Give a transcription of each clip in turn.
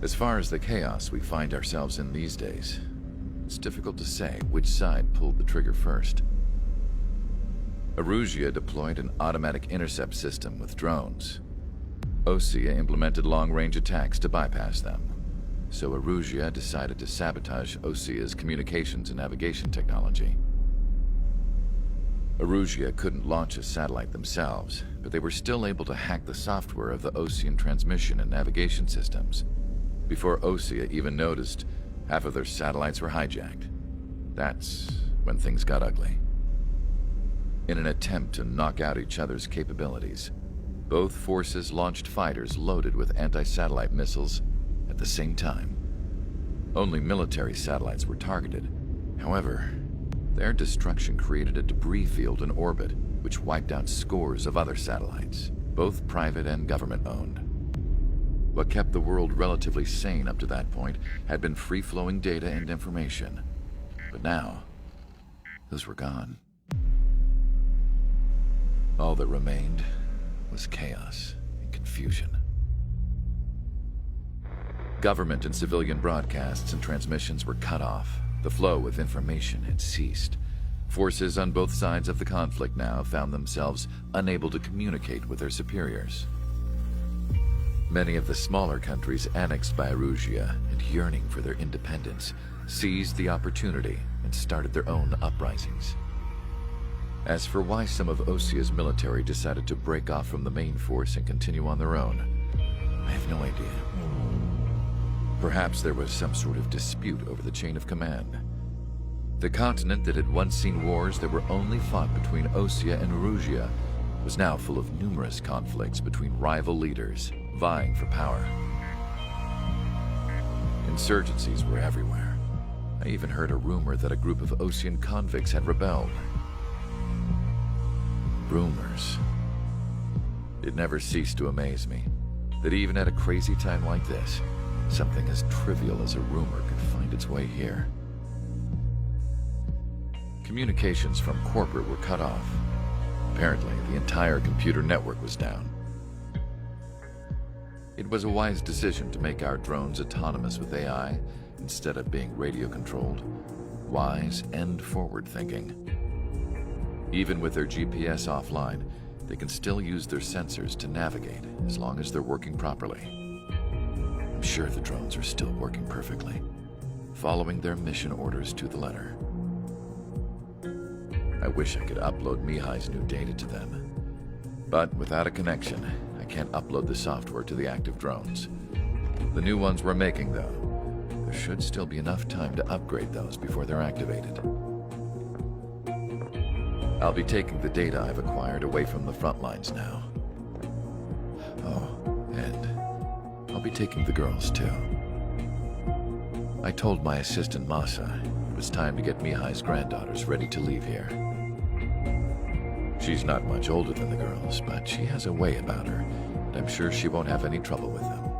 As far as the chaos we find ourselves in these days, it's difficult to say which side pulled the trigger first. Erusea deployed an automatic intercept system with drones. Osean implemented long-range attacks to bypass them. So Erusea decided to sabotage Osea's communications and navigation technology. Erusea couldn't launch a satellite themselves, but they were still able to hack the software of the Osean transmission and navigation systems. Before Osean even noticed, half of their satellites were hijacked. That's when things got ugly. In an attempt to knock out each other's capabilities, both forces launched fighters loaded with anti-satellite missiles at the same time. Only military satellites were targeted. However, their destruction created a debris field in orbit, which wiped out scores of other satellites, both private and government-owned. What kept the world relatively sane up to that point had been free-flowing data and information. But now, those were gone. All that remained was chaos and confusion. Government and civilian broadcasts and transmissions were cut off. The flow of information had ceased. Forces on both sides of the conflict now found themselves unable to communicate with their superiors. Many of the smaller countries annexed by Erusea and yearning for their independence seized the opportunity and started their own uprisings. As for why some of Osea's military decided to break off from the main force and continue on their own, I have no idea. Perhaps there was some sort of dispute over the chain of command. The continent that had once seen wars that were only fought between Osean and Erusea was now full of numerous conflicts between rival leaders vying for power. Insurgencies were everywhere. I even heard a rumor that a group of Osean convicts had rebelled. Rumors. It never ceased to amaze me that even at a crazy time like this, something as trivial as a rumor could find its way here. Communications from corporate were cut off. Apparently, the entire computer network was down. It was a wise decision to make our drones autonomous with AI instead of being radio-controlled. Wise and forward-thinking. Even with their GPS offline, they can still use their sensors to navigate as long as they're working properly. I'm sure the drones are still working perfectly, following their mission orders to the letter. I wish I could upload Mihai's new data to them. But without a connection, I can't upload the software to the active drones. The new ones we're making, though, there should still be enough time to upgrade those before they're activated. I'll be taking the data I've acquired away from the front lines now. Oh, and I'll be taking the girls, too. I told my assistant Masa it was time to get Mihai's granddaughters ready to leave here. She's not much older than the girls, but she has a way about her, and I'm sure she won't have any trouble with them.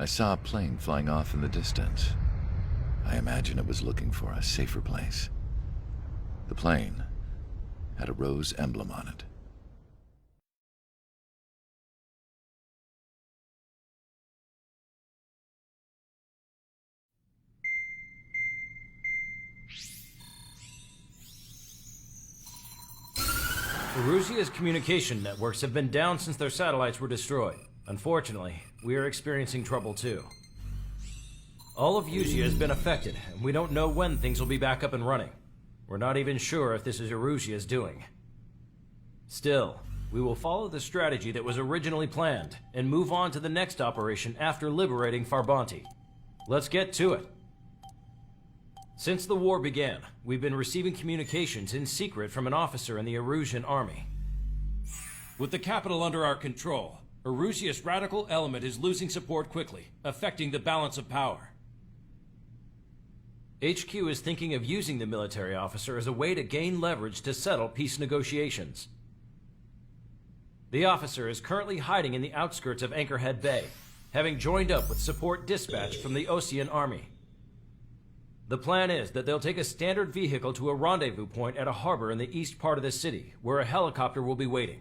I saw a plane flying off in the distance. I imagine it was looking for a safer place. The plane had a rose emblem on it. Erusea's communication networks have been down since their satellites were destroyed. Unfortunately, we are experiencing trouble too. All of Usea has been affected, and we don't know when things will be back up and running. We're not even sure if this is Erusea's doing. Still, we will follow the strategy that was originally planned, and move on to the next operation after liberating Farbanti. Let's get to it. Since the war began, we've been receiving communications in secret from an officer in the Erusean army. With the capital under our control, Erusea's radical element is losing support quickly, affecting the balance of power. HQ is thinking of using the military officer as a way to gain leverage to settle peace negotiations. The officer is currently hiding in the outskirts of Anchorhead Bay, having joined up with support dispatch from the Osean army. The plan is that they'll take a standard vehicle to a rendezvous point at a harbor in the east part of the city, where a helicopter will be waiting.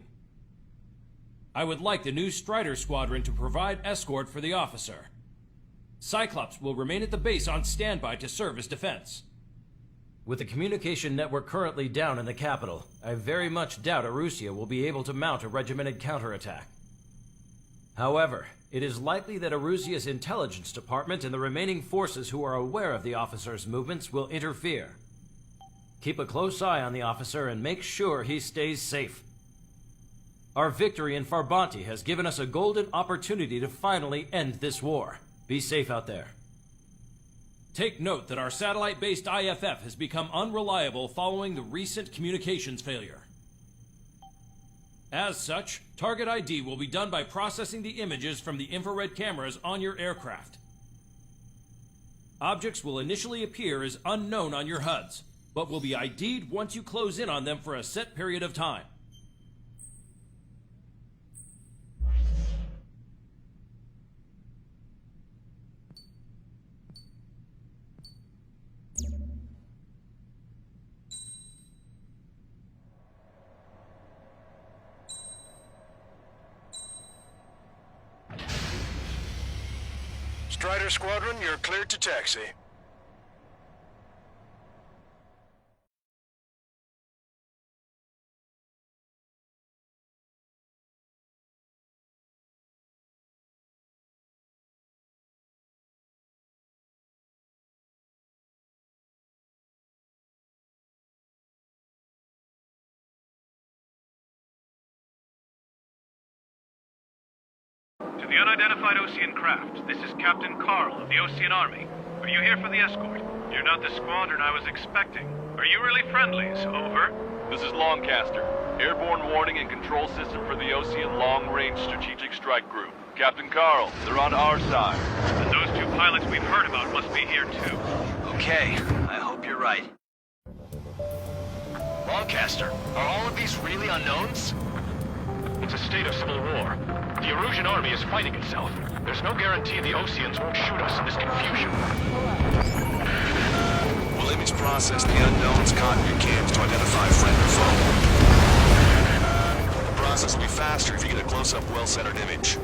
I would like the new Strider Squadron to provide escort for the officer. Cyclops will remain at the base on standby to serve as defense. With the communication network currently down in the capital, I very much doubt Erusea will be able to mount a regimented counterattack. However, it is likely that Erusea's intelligence department and the remaining forces who are aware of the officer's movements will interfere. Keep a close eye on the officer and make sure he stays safe. Our victory in Farbanti has given us a golden opportunity to finally end this war. Be safe out there. Take note that our satellite-based IFF has become unreliable following the recent communications failure. As such, target ID will be done by processing the images from the infrared cameras on your aircraft. Objects will initially appear as unknown on your HUDs, but will be ID'd once you close in on them for a set period of time. Strider Squadron, you're cleared to taxi. To the unidentified Osean craft, this is Captain Carl of the Osean Army. Are you here for the escort? You're not the squadron I was expecting. Are you really friendlies? Over. This is Longcaster. Airborne warning and control system for the Osean Long-Range Strategic Strike Group. Captain Carl, they're on our side. And those two pilots we've heard about must be here too. Okay, I hope you're right. Longcaster, are all of these really unknowns? It's a state of civil war. The Erusean army is fighting itself. There's no guarantee the Oseans won't shoot us in this confusion. We'll image process the unknowns caught in your cams to identify friend or foe. The process will be faster if you get a close-up, well-centered image.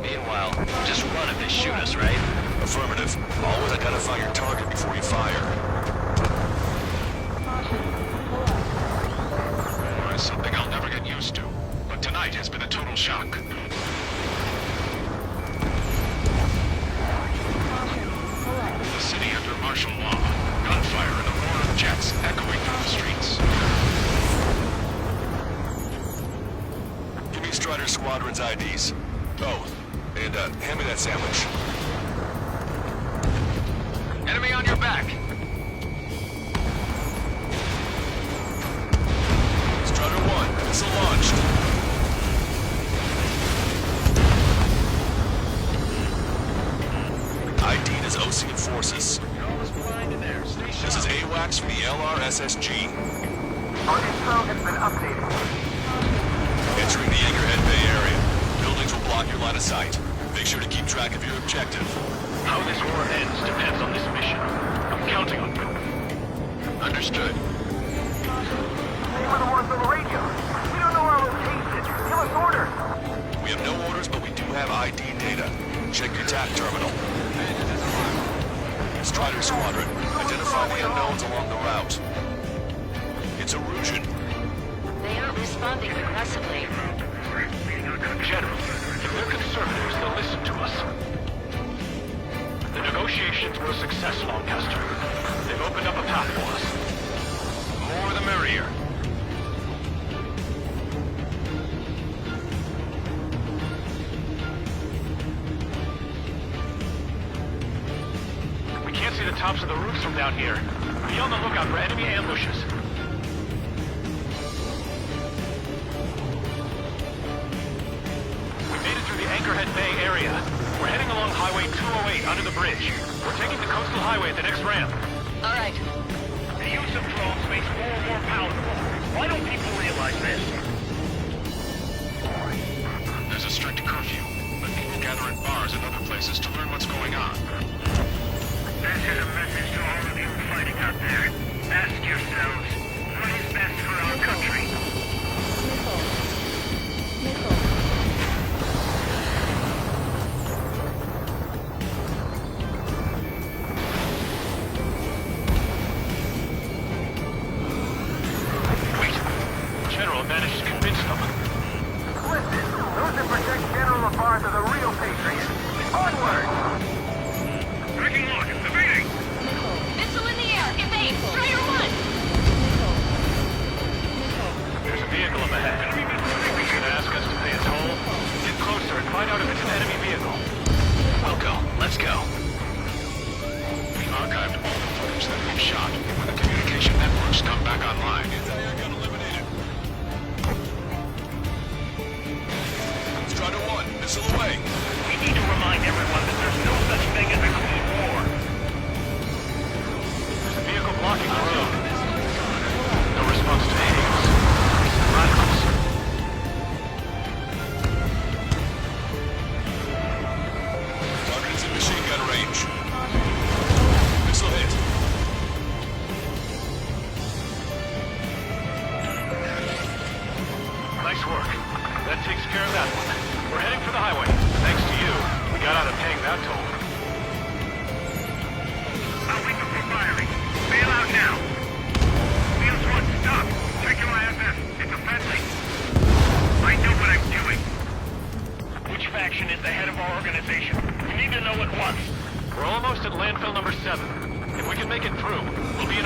Meanwhile, just run if they shoot us, right? Affirmative. Always identify your target before you fire. It's something I'll never get used to. But tonight has been a total shock. The city under martial law. Gunfire and the roar of jets echoing through the streets. Give me Strider Squadron's IDs. Oh, and hand me that sandwich. Enemy on your back! Strider 1, missile launched. ID'd as Osean forces. This is AWACS from the LRSSG. Our info has been updated. Entering the Anchorhead Bay area. Buildings will block your line of sight. Make sure to keep track of your objective. How this war ends depends on this mission. I'm counting on you. Understood. They were the ones on the radio. We don't know our location. Give us orders. We have no orders, but we do have ID data. Check your TAC terminal. Strider Squadron, identify the unknowns along the route. It's Erusean. They aren't responding aggressively. General, if they're conservatives, they'll listen to us. The negotiations were a success, Longcaster. They've opened up a path for us. More the merrier. We can't see the tops of the roofs from down here. Be on the lookout for enemy ambushes. We made it through the Anchorhead Bay area. We're heading along Highway 208 under the bridge. We're taking the coastal highway at the next ramp. All right. The use of drones makes war more palatable. Why don't people realize this? There's a strict curfew, but people gather at bars and other places to learn what's going on. This is a message to all of you fighting out there. Ask yourselves, what is best for our country?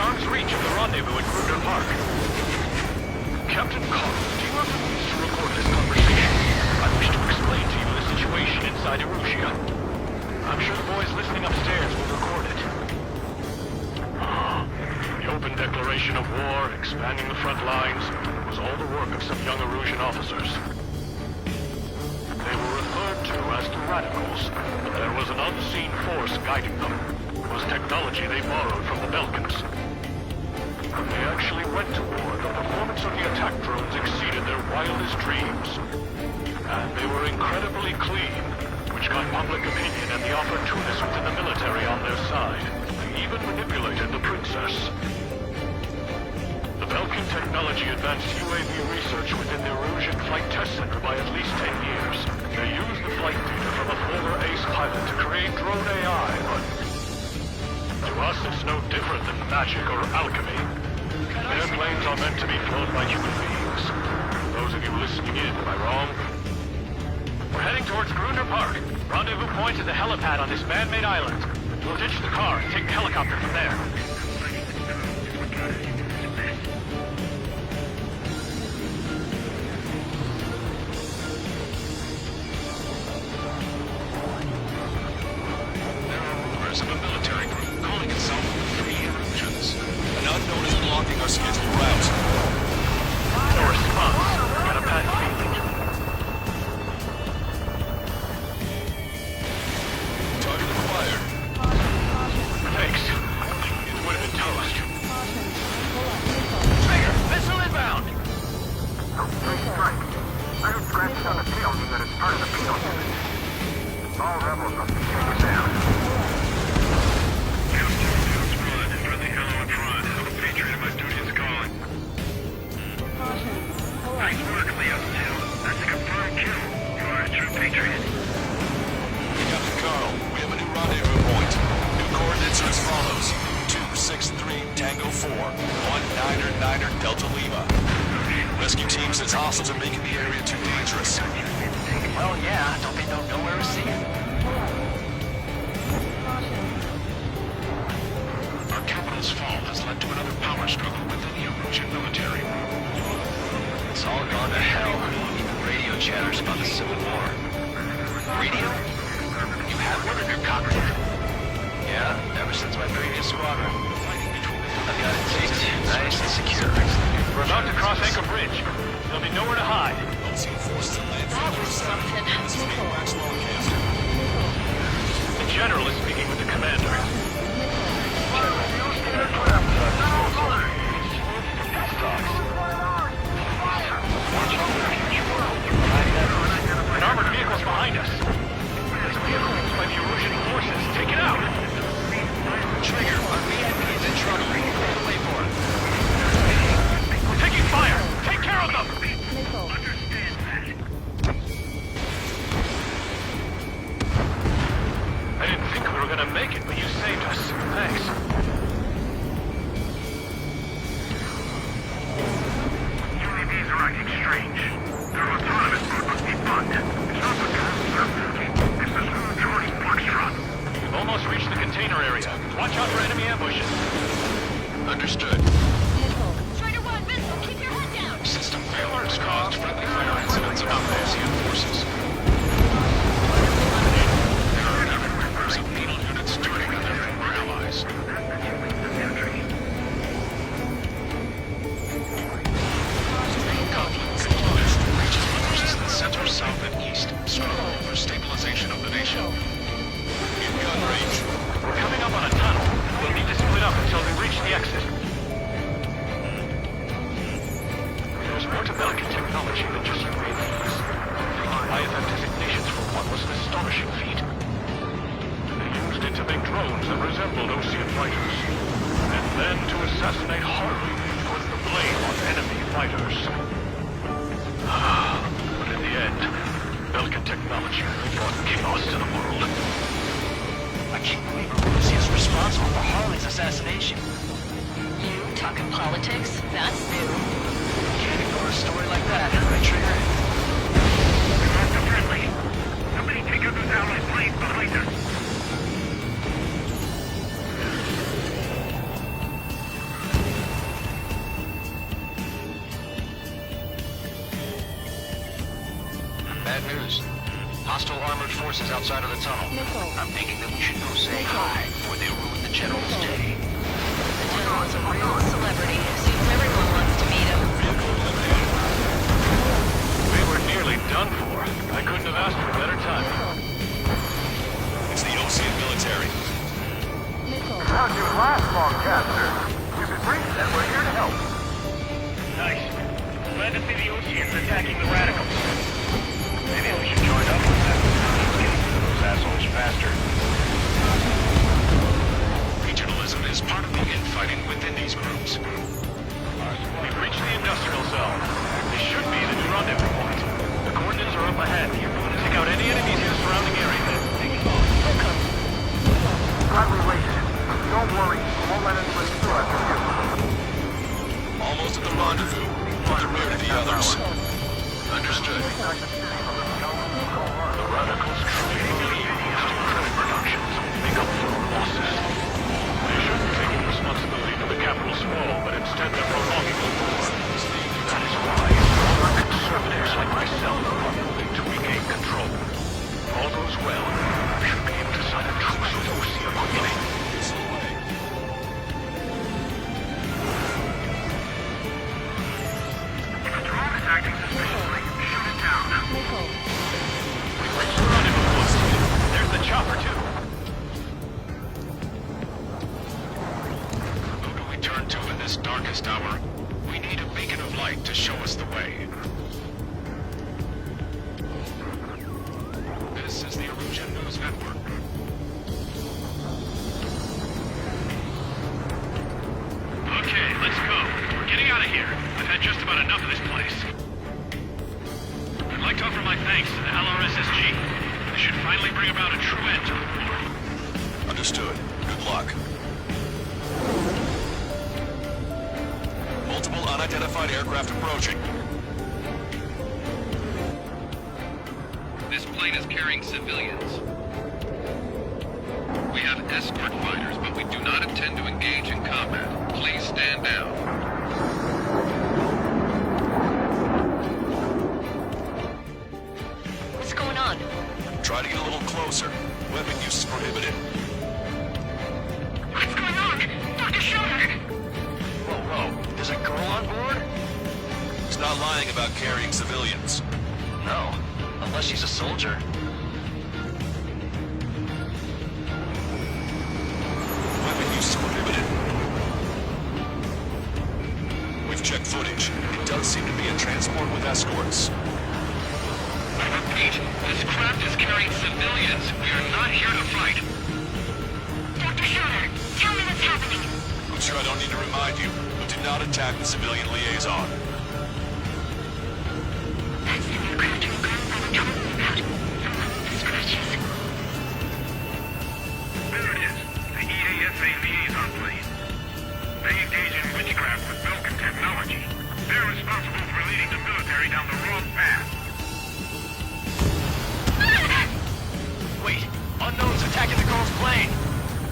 arm's reach of the rendezvous at Gruner Park. Captain Carl, do you have the means to record this conversation? I wish to explain to you the situation inside Erusea. I'm sure the boys listening upstairs will record it. The open declaration of war, expanding the front lines, was all the work of some young Erusean officers. They were referred to as the Radicals, but there was an unseen force guiding them. It was technology they borrowed from the Belkans. When they actually went to war, the performance of the attack drones exceeded their wildest dreams. And they were incredibly clean, which got public opinion and the opportunists within the military on their side. They even manipulated the princess. The Belkan technology advanced UAV research within the Erusean Flight Test Center by at least 10 years. They used the flight data from a former ace pilot to create drone AI, but to us it's no different than magic or alchemy. Their planes are meant to be flown by human beings. Those of you listening in, am I wrong? We're heading towards Gruner Park. Rendezvous point is the helipad on this man-made island. We'll ditch the car and take the helicopter from there. Of a military group calling itself the Free Eruseans. An unknown is blocking our scheduled route. No response. Got a bad feeling. Target acquired. Thanks. It would have been toast. Trigger, missile inbound! Great strike. I heard scratches on the tail mean that it's part of the payload unit. All rebels must be taken down. Nice work, Leo. That's a confirmed kill. You are a true patriot. Captain Carl, we have a new rendezvous point. New coordinates are as follows. 263 Tango 4, 199er Delta Lima. Rescue team says hostiles are making the area too dangerous. Well, yeah, don't they know nowhere to see it? Our capital's fall has led to another power struggle within the Erusean military. It's all gone to hell. Even radio chatters about the Civil War. Radio? You have one in your cockpit? Yeah, ever since my previous squadron. I've got it taped, nice and secure. We're about to cross Anchor Bridge. There'll be nowhere to hide. Osean forces at landfall. This is being Max broadcast. The General is speaking with the Commander. An armored vehicle's behind us. There's a vehicle used by the Erusean forces. Take it out! Trigger, our VIP is in trouble. Get away for it. We're taking fire! Take care of them! I didn't think we were gonna make it, but you saved us. Thanks. UAVs are acting strange. Their autonomous mode must be bugged. It's not the it's the smooth George Foxtrot. We've almost reached the container area. Watch out for enemy ambushes. Understood. Strider 1, Missile, keep your head down! System failures caused friendly fire incidents among Osean forces. There are even rumors of needle units turning on their former allies. Conflict concluded. Reaches forces in the center, south, and east. Struggle for stabilization of the nation. In gun range. We're coming up on a tunnel. We'll need to split up until we reach the exit. There's more to Belkan technology than just UAVs. Taking IFF designations for one was an astonishing feat. They used it to make drones that resembled Osean fighters. And then to assassinate Harley, put the blame on enemy fighters. But in the end, Belkan technology brought chaos to the world. I can't believe Erusea is responsible for Harley's assassination. You talking politics? That's new. Can't ignore a story like that, right, Trigger? Not so friendly. Somebody take out those allied planes behind us. Bad news. Hostile armored forces outside of the tunnel. I'm thinking that we should go say hi before they ruin the general's day. The general's a real celebrity. Seems everyone wants to meet him. We were nearly done for. I couldn't have asked for better timing. It's the Osean military. How'd you last, Longcaster? We've been briefed and we're here to help. Nice. Glad to see the Oseans attacking the radicals. Maybe we should join up with them. Get to those assholes faster. Regionalism is part of the infighting within these groups. We've reached the industrial zone. This should be the new rendezvous point. The coordinates are up ahead. Take out any enemies in the surrounding area. Glad we waited. Don't worry, we won't let anyone steal after you. Almost at the rendezvous. Keep near to the others. Understood. The radicals truly believe these two credit productions make up for losses. They shouldn't be taking responsibility for the capital's fall, but instead they're prolonging the war. That is why more conservatives like myself are moving to regain control. If all goes well, we should be able to sign a truce with Osean quickly. Acting suspiciously. Shoot it down. We've reached the rendezvous post. There's the chopper, too. Who do we turn to in this darkest hour? We need a beacon of light to show us the way. This is the Erusean News Network. Okay, let's go. We're getting out of here. I've had just about enough of this place. I'd like to offer my thanks to the LRSSG. This should finally bring about a true end to the war. Understood. Good luck. Multiple unidentified aircraft approaching. This plane is carrying civilians. We have escort fighters, but we do not intend to engage in combat. Please stand down. What's going on? Try to get a little closer. Weapon use is prohibited. What's going on? Dr. Schroeder! Whoa. There's a girl on board? He's not lying about carrying civilians. No. Unless she's a soldier. Weapon use is prohibited. We've checked footage. It does seem to be a transport with escorts. I repeat, this craft is carrying civilians. We are not here to fight. Dr. Schroeder, tell me what's happening. I'm sure I don't need to remind you, but did not attack the civilian liaison. That's the aircraft we've gone over talking about. Scratches. There it is. The EASA liaison plane. They engage in witchcraft with Vulcan technology. They're responsible for leading the military down the wrong path. Wait, unknowns attacking the girl's plane!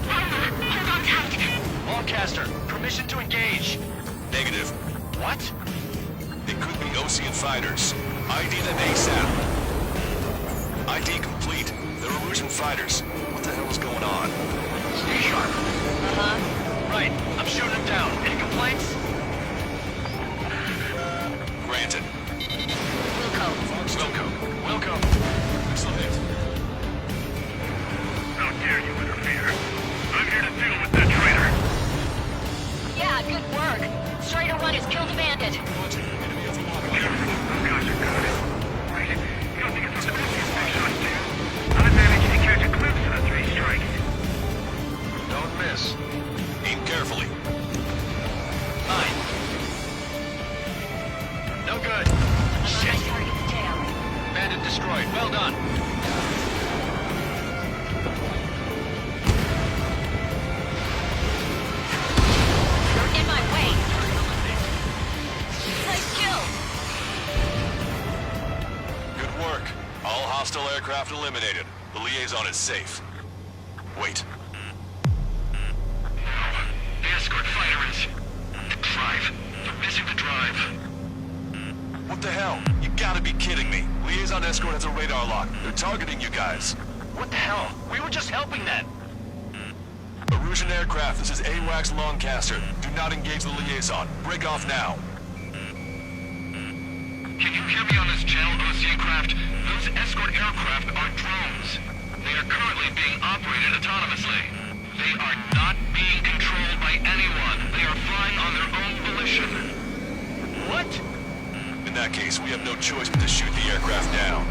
Hold on tight. Longcaster, permission to engage. Negative. What? It could be Osean fighters. ID them ASAP. ID complete. They're Erusean fighters. What the hell is going on? Stay sharp. Right, I'm shooting them down. Any complaints? Granted. Wilco. Missile hit. How dare you interfere? I'm here to deal with that traitor. Yeah, good work. Strider 1 has killed a bandit. Those guys are good. Wait, you don't think it's a Osean shots, do you? I managed to catch a glimpse of the three strikes. Don't miss. Aim carefully. Mine. No good. Shit. Target's tail. Bandit destroyed. Well done. You're in my way. Nice kill. Good work. All hostile aircraft eliminated. The liaison is safe. Wait. The escort fighter is... the drive. They're missing the drive. What the hell? You gotta be kidding me. Liaison escort has a radar lock. They're targeting you guys. What the hell? We were just helping them. Erusean aircraft, this is AWACS Longcaster. Do not engage the liaison. Break off now. Can you hear me on this channel, Osean craft? Those escort aircraft are drones. They are currently being operated autonomously. They are not being controlled by anyone. They are flying on their own volition. What? In that case, we have no choice but to shoot the aircraft down.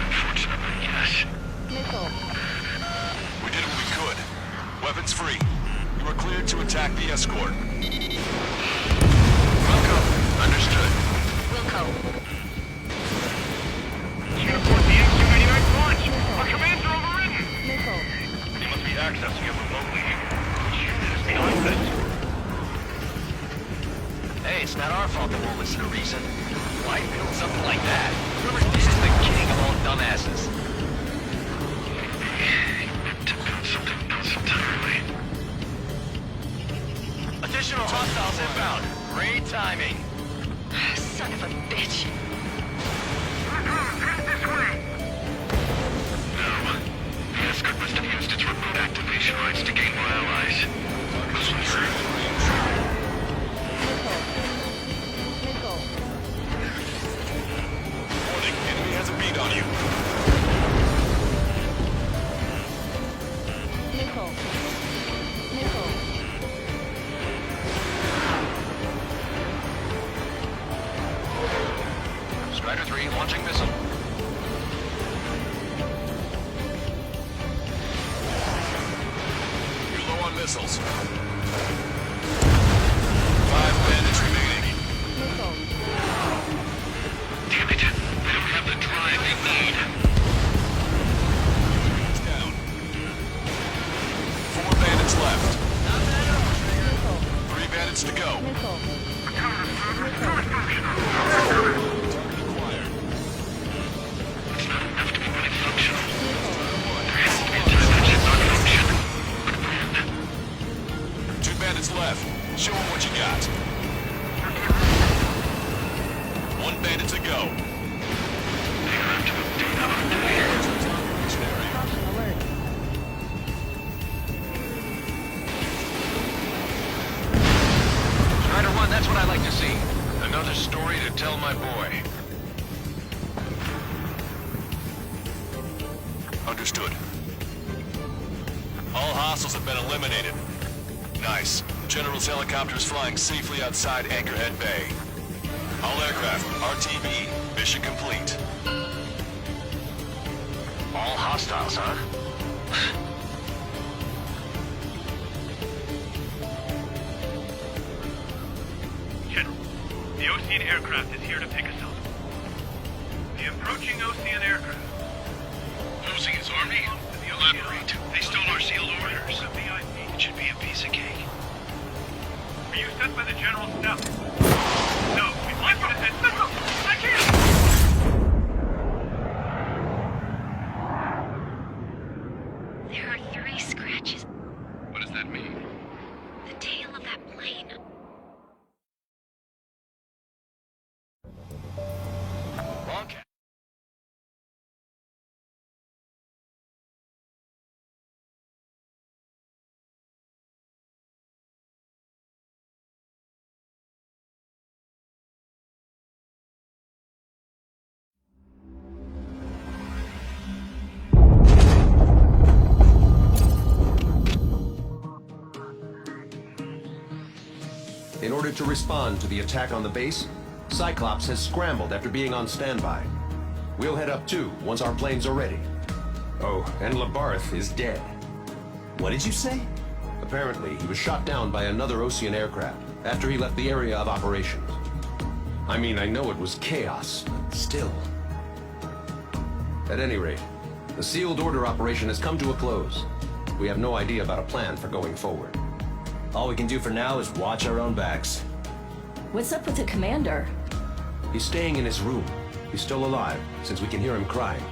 Unfortunately, yes. We did what we could. Weapons free. You are cleared to attack the escort. Welcome. Understood. Wilco. Uniform DX-289 launch. Our commands are overridden. They must be accessing it remotely. That is beyond this. Hey, it's not our fault they won't listen to reason. Why build something like that? Whoever did is the king of all dumbasses. To build something else entirely. Additional hostiles inbound. Great timing. Son of a bitch. Head this way. No. The escort must have used its remote activation rights to gain more allies. This one's true. Warning, enemy has a bead on you. Strider 3 launching missile. You're low on missiles. 5 bandits remaining. Damn it. They don't have the drive they need. It's down. 4 bandits left. 3 bandits to go. It's not enough to be fully functional. There has to be a time that should not function. But 2 bandits left. Show them what you got. 1 bandit to go. they have to update our Strider 1, that's what I like to see. Another story to tell my boy. Understood. All hostiles have been eliminated. Nice. General's helicopter is flying safely outside Anchorhead Bay. All aircraft, RTB, mission complete. All hostiles, huh? General, the Osean aircraft is here to pick us up. The approaching Osean aircraft. Losing his army? Elaborate. They stole our sealed orders. It should be a piece of cake. Were you sent by the General's staff? No, we want you to send... No, I can't! There are 3 scratches. What does that mean? The tail of that plane. Longcat. In order to respond to the attack on the base, Cyclops has scrambled after being on standby. We'll head up too, once our planes are ready. Oh, and Labarthe is dead. What did you say? Apparently, he was shot down by another Osean aircraft after he left the area of operations. I mean, I know it was chaos, but still. At any rate, the sealed order operation has come to a close. We have no idea about a plan for going forward. All we can do for now is watch our own backs. What's up with the commander? He's staying in his room. He's still alive, since we can hear him crying.